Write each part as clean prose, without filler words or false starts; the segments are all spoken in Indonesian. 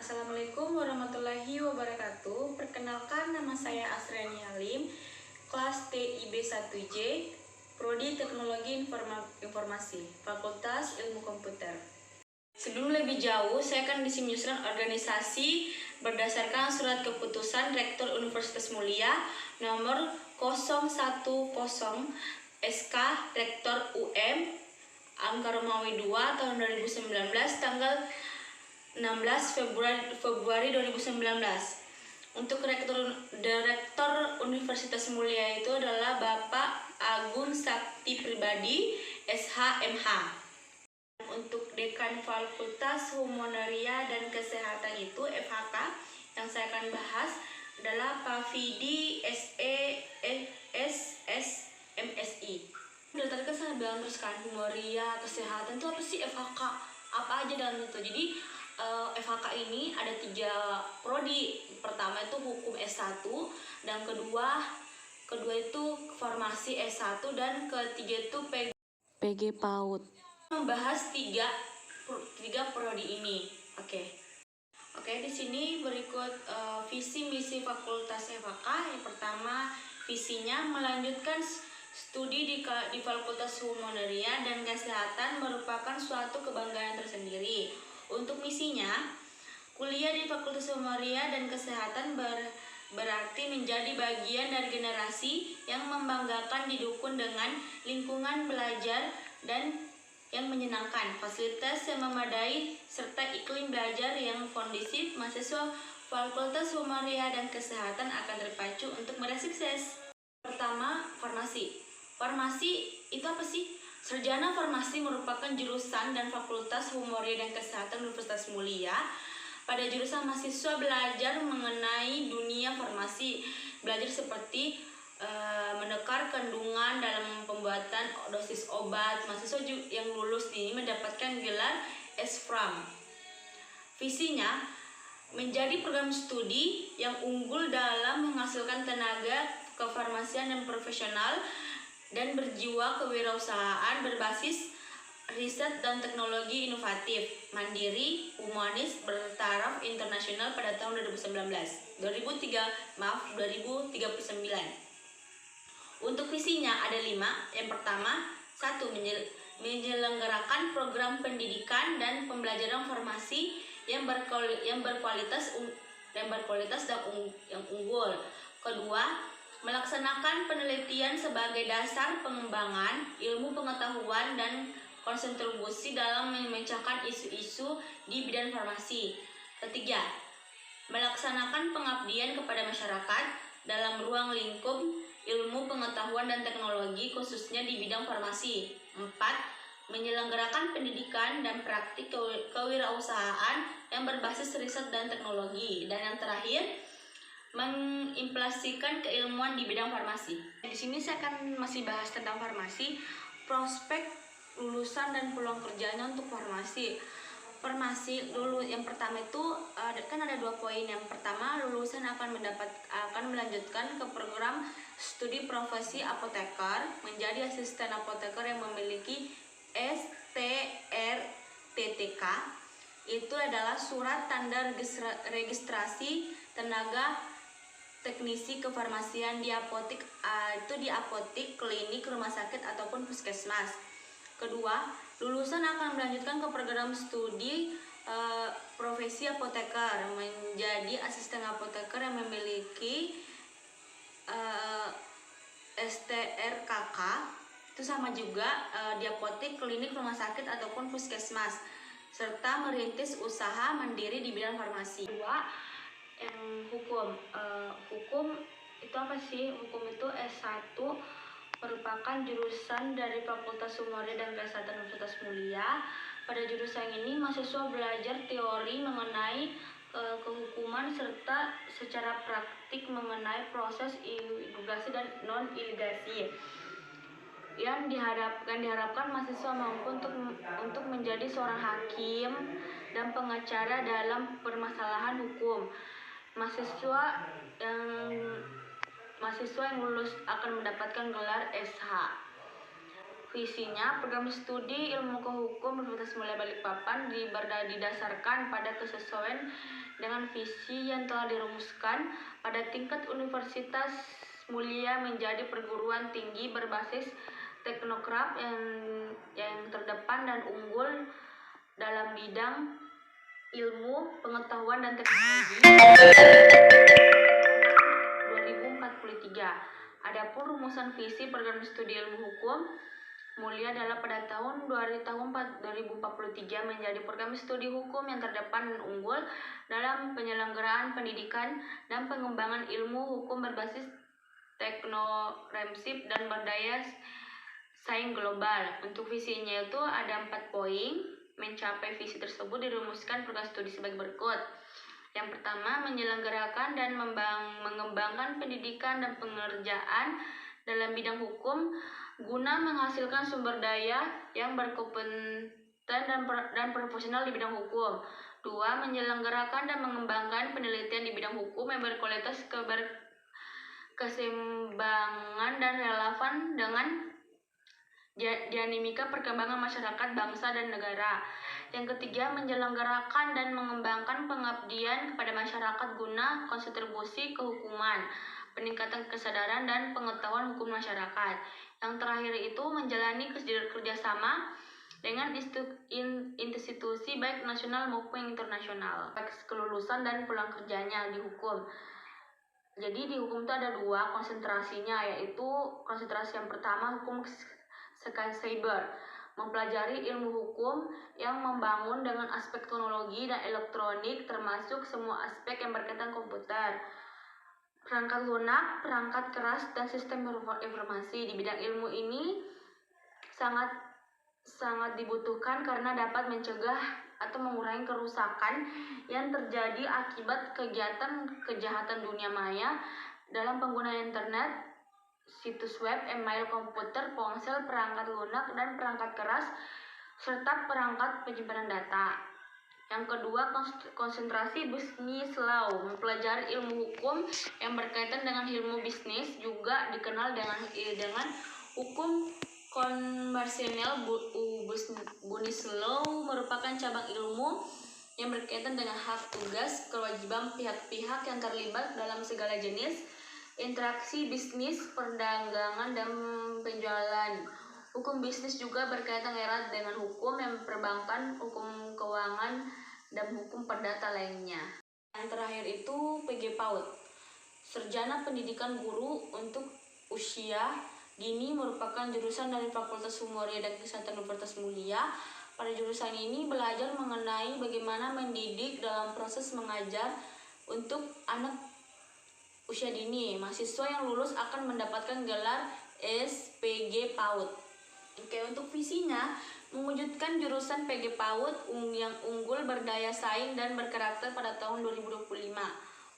Assalamualaikum warahmatullahi wabarakatuh. Perkenalkan, nama saya Asriani Halim, kelas TIB 1J, Prodi Teknologi Informasi, Fakultas Ilmu Komputer. Sebelum lebih jauh, saya akan menyusun organisasi berdasarkan surat keputusan Rektor Universitas Mulia nomor 010 SK Rektor UM Angka Romawi 2 tahun 2019 tanggal 16 Februari 2019. Untuk Direktur Universitas Mulia itu adalah Bapak Agung Sakti Pribadi, SH.MH. Untuk Dekan Fakultas Humoneria dan Kesehatan itu FHK, yang saya akan bahas adalah Pak Vidi SSMSI. Dari tadi kan saya bilang terus kan, humoneria, kesehatan itu apa sih FHK? Apa aja dalam itu? Jadi FHK ini ada 3 prodi. Pertama itu hukum S1, dan kedua itu farmasi S1, dan ketiga itu PG PAUD. Membahas tiga prodi ini. Oke, di sini berikut visi misi Fakultas FHK. Yang pertama, visinya melanjutkan studi di Fakultas Humoneria dan Kesehatan merupakan suatu kebanggaan tersendiri. Untuk misinya, kuliah di Fakultas Humoneria dan Kesehatan berarti menjadi bagian dari generasi yang membanggakan, didukung dengan lingkungan belajar dan yang menyenangkan, fasilitas yang memadai, serta iklim belajar yang kondusif. Mahasiswa Fakultas Humoneria dan Kesehatan akan terpacu untuk meraih sukses. Pertama, farmasi. Farmasi itu apa sih? Sarjana Farmasi merupakan jurusan dan Fakultas Humoneria dan Kesehatan Universitas Mulia. Pada jurusan, mahasiswa belajar mengenai dunia farmasi, belajar seperti menekar kandungan dalam pembuatan dosis obat. Mahasiswa yang lulus ini mendapatkan gelar S.Pharm. Visinya menjadi program studi yang unggul dalam menghasilkan tenaga kefarmasian dan profesional dan berjiwa kewirausahaan berbasis riset dan teknologi inovatif, mandiri, humanis, bertaraf internasional pada tahun 2039. Untuk visinya ada 5. Yang pertama, 1. Menyelenggarakan program pendidikan dan pembelajaran farmasi yang berkualitas dan yang unggul. Kedua, melaksanakan penelitian sebagai dasar pengembangan ilmu pengetahuan dan kontribusi dalam memecahkan isu-isu di bidang farmasi. Ketiga, melaksanakan pengabdian kepada masyarakat dalam ruang lingkup ilmu pengetahuan dan teknologi, khususnya di bidang farmasi. 4. Menyelenggarakan pendidikan dan praktik kewirausahaan yang berbasis riset dan teknologi. Dan yang terakhir, mengimplementasikan keilmuan di bidang farmasi. Di sini saya akan masih bahas tentang farmasi, prospek lulusan dan peluang kerjanya untuk farmasi. Farmasi dulu, yang pertama itu kan ada 2 poin. Yang pertama, lulusan akan melanjutkan ke program studi profesi apoteker, menjadi asisten apoteker yang memiliki STRTTK. Itu adalah surat tanda registrasi tenaga teknisi kefarmasian di apotek, di apotek, klinik, rumah sakit ataupun puskesmas. Kedua, lulusan akan melanjutkan ke program studi profesi apoteker, menjadi asisten apoteker yang memiliki STRKK. Itu sama juga di apotek, klinik, rumah sakit ataupun puskesmas, serta merintis usaha mandiri di bidang farmasi. Kedua, yang hukum. Hukum itu apa sih? Hukum itu S1, merupakan jurusan dari Fakultas Humoneria dan Kesehatan Universitas Mulia. Pada jurusan ini, mahasiswa belajar teori mengenai kehukuman serta secara praktik mengenai proses iligasi dan non-iligasi. Yang diharapkan mahasiswa mampu untuk menjadi seorang hakim dan pengacara dalam permasalahan hukum. Mahasiswa yang lulus akan mendapatkan gelar SH. Visinya, program studi ilmu kehukum Universitas Mulia Balikpapan didasarkan pada kesesuaian dengan visi yang telah dirumuskan pada tingkat Universitas Mulia menjadi perguruan tinggi berbasis teknokrat yang terdepan dan unggul dalam bidang ilmu, pengetahuan, dan teknologi 2043. Adapun rumusan visi program studi ilmu hukum Mulia adalah pada tahun 2043 menjadi program studi hukum yang terdepan dan unggul dalam penyelenggaraan pendidikan dan pengembangan ilmu hukum berbasis teknoremsip dan berdaya saing global. Untuk visinya itu ada 4 poin. Mencapai visi tersebut dirumuskan program studi sebagai berikut. Yang pertama, menyelenggarakan dan mengembangkan pendidikan dan pengerjaan dalam bidang hukum guna menghasilkan sumber daya yang berkompeten dan profesional di bidang hukum. 2. Menyelenggarakan dan mengembangkan penelitian di bidang hukum yang berkualitas, keseimbangan dan relevan dengan dinamika perkembangan masyarakat, bangsa, dan negara. Yang ketiga, menyelenggarakan dan mengembangkan pengabdian kepada masyarakat guna kontribusi kehukuman, peningkatan kesadaran dan pengetahuan hukum masyarakat. Yang terakhir itu menjalani kerjasama dengan institusi baik nasional maupun internasional. Kelulusan dan peluang kerjanya di hukum. Jadi di hukum itu ada 2 konsentrasinya, yaitu konsentrasi yang pertama hukum cyber, mempelajari ilmu hukum yang membangun dengan aspek teknologi dan elektronik termasuk semua aspek yang berkaitan komputer, perangkat lunak, perangkat keras, dan sistem informasi. Di bidang ilmu ini sangat dibutuhkan karena dapat mencegah atau mengurangi kerusakan yang terjadi akibat kegiatan kejahatan dunia maya dalam penggunaan internet, situs web, email, komputer, ponsel, perangkat lunak, dan perangkat keras, serta perangkat penyimpanan data. Yang kedua, konsentrasi bisnis law, mempelajari ilmu hukum yang berkaitan dengan ilmu bisnis, juga dikenal dengan hukum konvensional. Business law merupakan cabang ilmu yang berkaitan dengan hak, tugas, kewajiban pihak-pihak yang terlibat dalam segala jenis interaksi bisnis, perdagangan, dan penjualan. Hukum bisnis juga berkaitan erat dengan hukum yang perbankan, hukum keuangan, dan hukum perdata lainnya. Yang terakhir itu PG PAUD, Sarjana Pendidikan Guru untuk Usia Dini, merupakan jurusan dari Fakultas Humoria dan Kesehatan Universitas Mulia. Pada jurusan ini belajar mengenai bagaimana mendidik dalam proses mengajar untuk anak usia dini. Mahasiswa yang lulus akan mendapatkan gelar SPG PAUD. Oke, untuk visinya mewujudkan jurusan PG PAUD yang unggul, berdaya saing, dan berkarakter pada tahun 2025.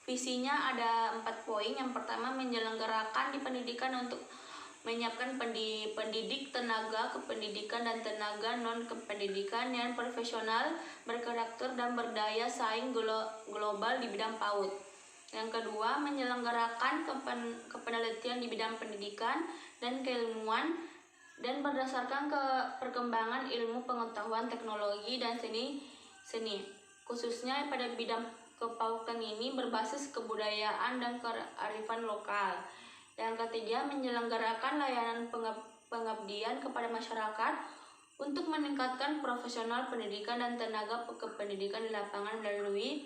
Visinya ada 4 poin. Yang pertama, menyelenggarakan di pendidikan untuk menyiapkan pendidik, tenaga kependidikan, dan tenaga non-kependidikan yang profesional, berkarakter, dan berdaya saing global di bidang PAUD. Yang kedua, menyelenggarakan kepenelitian di bidang pendidikan dan keilmuan dan berdasarkan perkembangan ilmu pengetahuan, teknologi, dan seni, khususnya pada bidang kepautan ini berbasis kebudayaan dan kearifan lokal. Yang ketiga, menyelenggarakan layanan pengabdian kepada masyarakat untuk meningkatkan profesional pendidikan dan tenaga kependidikan di lapangan melalui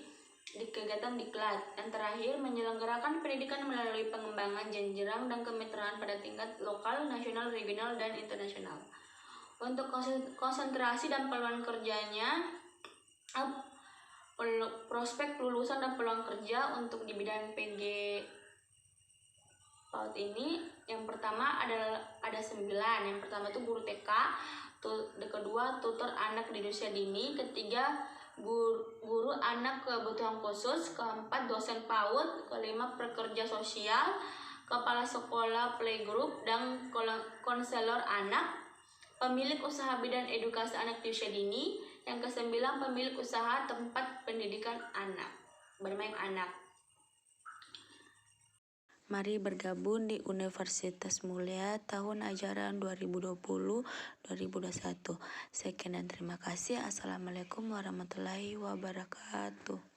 kegiatan diklat. Yang terakhir, menyelenggarakan pendidikan melalui pengembangan jenjang dan kemitraan pada tingkat lokal, nasional, regional, dan internasional. Untuk konsentrasi dan peluang kerjanya, prospek lulusan dan peluang kerja untuk di bidang PG PAUD ini, yang pertama ada 9. Yang pertama itu guru TK, kedua tutor anak di usia dini, ketiga guru anak kebutuhan khusus, keempat dosen PAUD, kelima pekerja sosial, kepala sekolah playgroup, dan konselor anak, pemilik usaha bidang edukasi anak di usia dini, yang kesembilan pemilik usaha tempat pendidikan anak, bermain anak. Mari bergabung di Universitas Mulia tahun ajaran 2020-2021. Sekian dan terima kasih. Assalamualaikum warahmatullahi wabarakatuh.